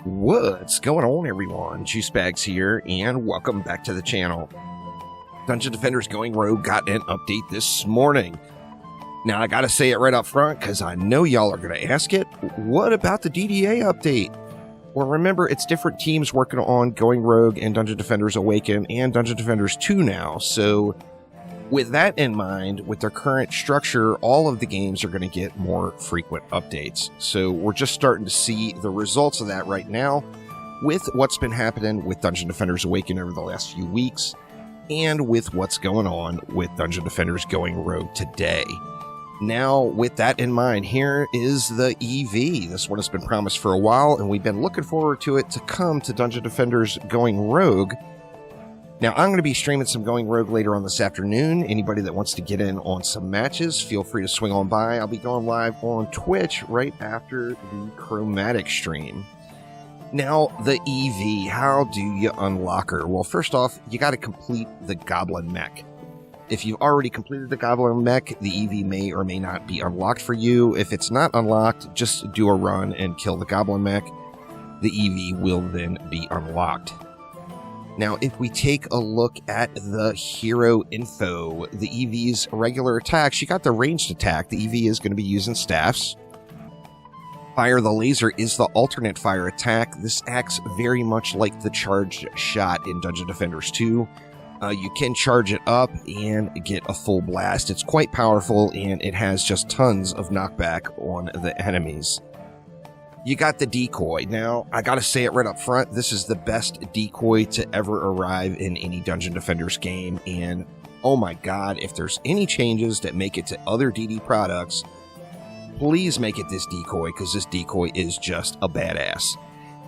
What's going on, everyone? Juicebags here, and welcome back to the channel. Dungeon Defenders Going Rogue got an update this morning. Now, I gotta say it right up front, because I know y'all are gonna ask it. What about the DDA update? Well, remember, it's different teams working on Going Rogue and Dungeon Defenders Awaken and Dungeon Defenders 2 now, so with that in mind, with their current structure, all of the games are going to get more frequent updates. So we're just starting to see the results of that right now with what's been happening with Dungeon Defenders Awaken over the last few weeks and with what's going on with Dungeon Defenders Going Rogue today. Now, with that in mind, here is the EV. This one has been promised for a while, and we've been looking forward to it to come to Dungeon Defenders Going Rogue. Now, I'm going to be streaming some Going Rogue later on this afternoon. Anybody that wants to get in on some matches, feel free to swing on by. I'll be going live on Twitch right after the Chromatic stream. Now, the EV, how do you unlock her? Well, first off, you got to complete the Goblin Mech. If you've already completed the Goblin Mech, the EV may or may not be unlocked for you. If it's not unlocked, just do a run and kill the Goblin Mech. The EV will then be unlocked. Now, if we take a look at the hero info, the EV's regular attacks, you got the ranged attack. The EV is going to be using staffs. Fire the laser is the alternate fire attack. This acts very much like the charged shot in Dungeon Defenders 2. You can charge it up and get a full blast. It's quite powerful, and it has just tons of knockback on the enemies. You got the decoy. Now, I gotta say it right up front, this is the best decoy to ever arrive in any Dungeon Defenders game, and oh my god, if there's any changes that make it to other DD products, please make it this decoy, because this decoy is just a badass.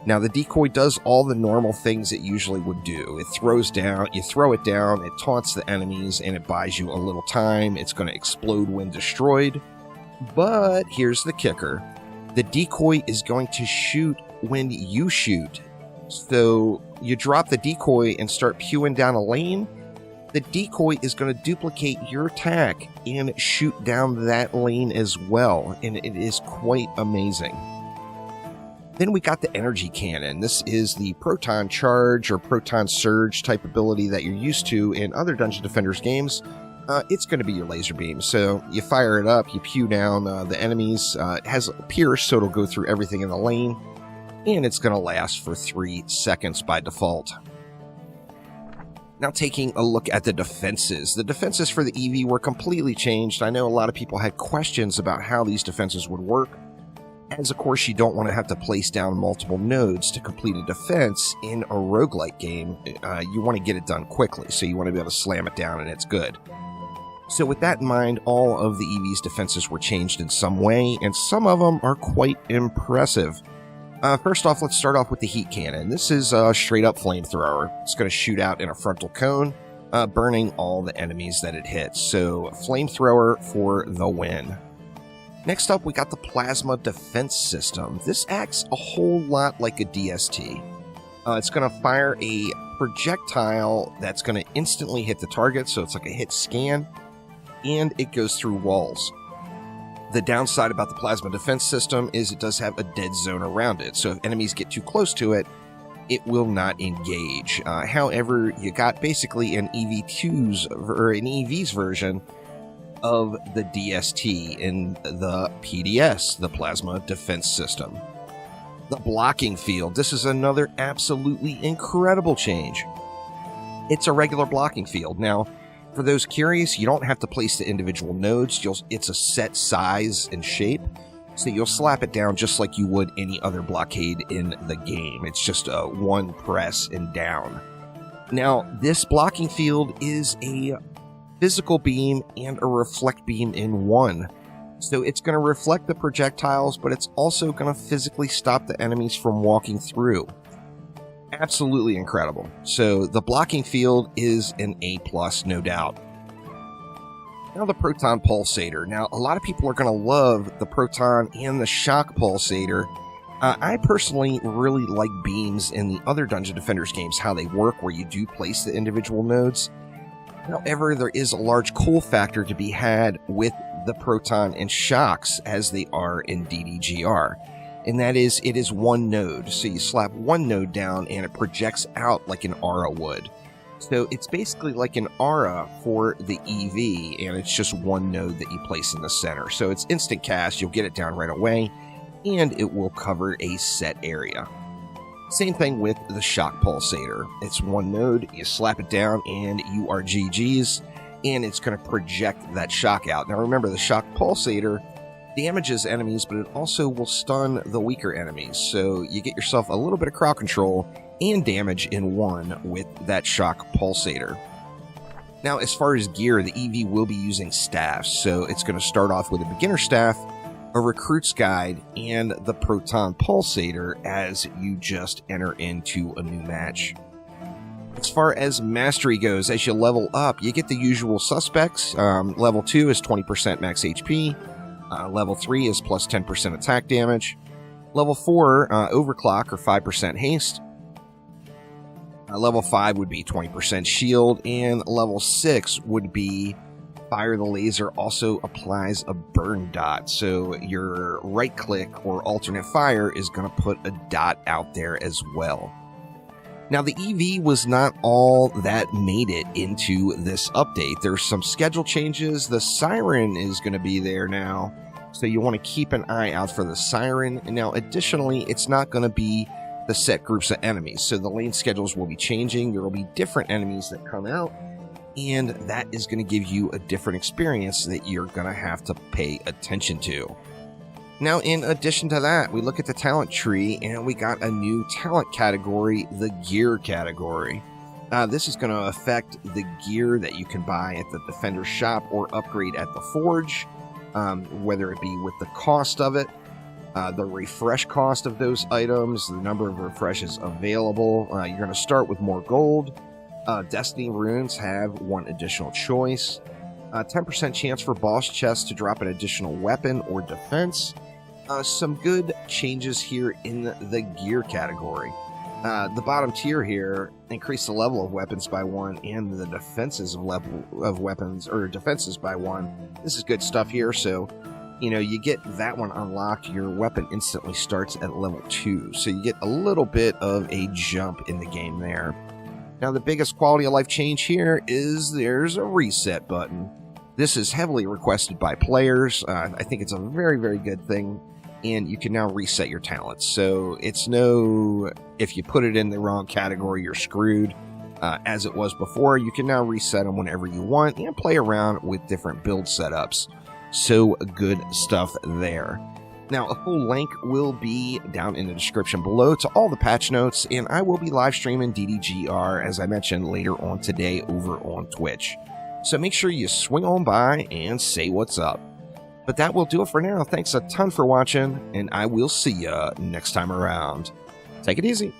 Now, the decoy does all the normal things it usually would do. It throws down, you throw it down, it taunts the enemies, and it buys you a little time. It's going to explode when destroyed. But here's the kicker. The decoy is going to shoot when you shoot. So you drop the decoy and start pewing down a lane. The decoy is going to duplicate your attack and shoot down that lane as well. And it is quite amazing. Then we got the energy cannon. This is the proton charge or proton surge type ability that you're used to in other Dungeon Defenders games. It's going to be your laser beam. So you fire it up, you pew down the enemies. It has a pierce, so it'll go through everything in the lane. And it's going to last for 3 seconds by default. Now taking a look at the defenses. The defenses for the EV were completely changed. I know a lot of people had questions about how these defenses would work. As of course you don't want to have to place down multiple nodes to complete a defense in a roguelike game. You want to get it done quickly, so you want to be able to slam it down and it's good. So with that in mind, all of the EV's defenses were changed in some way, and some of them are quite impressive. First off, let's start off with the heat cannon. This is a straight-up flamethrower. It's going to shoot out in a frontal cone, burning all the enemies that it hits. So, flamethrower for the win. Next up, we got the plasma defense system. This acts a whole lot like a DST. It's going to fire a projectile that's going to instantly hit the target, so it's like a hit scan. And it goes through walls. The downside about the plasma defense system is it does have a dead zone around it, so if enemies get too close to it, it will not engage. However, you got basically an EV's version of the DST in the PDS, the plasma defense system. The blocking field. This is another absolutely incredible change. It's a regular blocking field. Now, for those curious, you don't have to place the individual nodes. It's a set size and shape, so you'll slap it down just like you would any other blockade in the game. It's just a one press and down. Now, this blocking field is a physical beam and a reflect beam in one. So it's going to reflect the projectiles, but it's also going to physically stop the enemies from walking through. Absolutely incredible. So the blocking field is an A+, no doubt. Now the proton pulsator. Now a lot of people are going to love the proton and the shock pulsator. I personally really like beams in the other Dungeon Defenders games, how they work, where you do place the individual nodes. However, there is a large cool factor to be had with the proton and shocks as they are in DDGR. and that is it is one node. So you slap one node down and it projects out like an aura would. So it's basically like an aura for the EV, and it's just one node that you place in the center. So it's instant cast, you'll get it down right away, and it will cover a set area. Same thing with the shock pulsator. It's one node, you slap it down, and you are GG's, and it's going to project that shock out. Now remember, the shock pulsator damages enemies, but it also will stun the weaker enemies. So you get yourself a little bit of crowd control and damage in one with that shock pulsator. Now, as far as gear, the EV will be using staffs. So it's going to start off with a beginner staff, a recruit's guide, and the proton pulsator as you just enter into a new match. As far as mastery goes, as you level up, you get the usual suspects. Level 2 is 20% max HP. Level 3 is plus 10% attack damage. Level 4, overclock or 5% haste. Level 5 would be 20% shield, and level 6 would be fire the laser also applies a burn dot. So your right click or alternate fire is going to put a dot out there as well. Now the EV was not all that made it into this update. There's some schedule changes. The siren is going to be there now, so you want to keep an eye out for the siren. And now additionally, it's not going to be the set groups of enemies. So the lane schedules will be changing. There will be different enemies that come out, and that is going to give you a different experience that you're going to have to pay attention to. Now, in addition to that, we look at the talent tree, and we got a new talent category, the gear category. This is going to affect the gear that you can buy at the Defender shop or upgrade at the Forge, whether it be with the cost of it, the refresh cost of those items, the number of refreshes available. You're going to start with more gold. Destiny runes have one additional choice. 10% chance for boss chests to drop an additional weapon or defense. Some good changes here in the gear category. The bottom tier here, increase the level of weapons by 1 and the defenses of level of weapons or defenses by 1. This is good stuff here. So, you know, you get that one unlocked, your weapon instantly starts at level 2. So you get a little bit of a jump in the game there. Now, the biggest quality of life change here is there's a reset button. This is heavily requested by players. I think it's a very, very good thing. And you can now reset your talents. So it's no, if you put it in the wrong category, you're screwed. As it was before, you can now reset them whenever you want and play around with different build setups. So good stuff there. Now, a full link will be down in the description below to all the patch notes, and I will be live streaming DDGR, as I mentioned, later on today over on Twitch. So make sure you swing on by and say what's up. But that will do it for now. Thanks a ton for watching, and I will see ya next time around. Take it easy.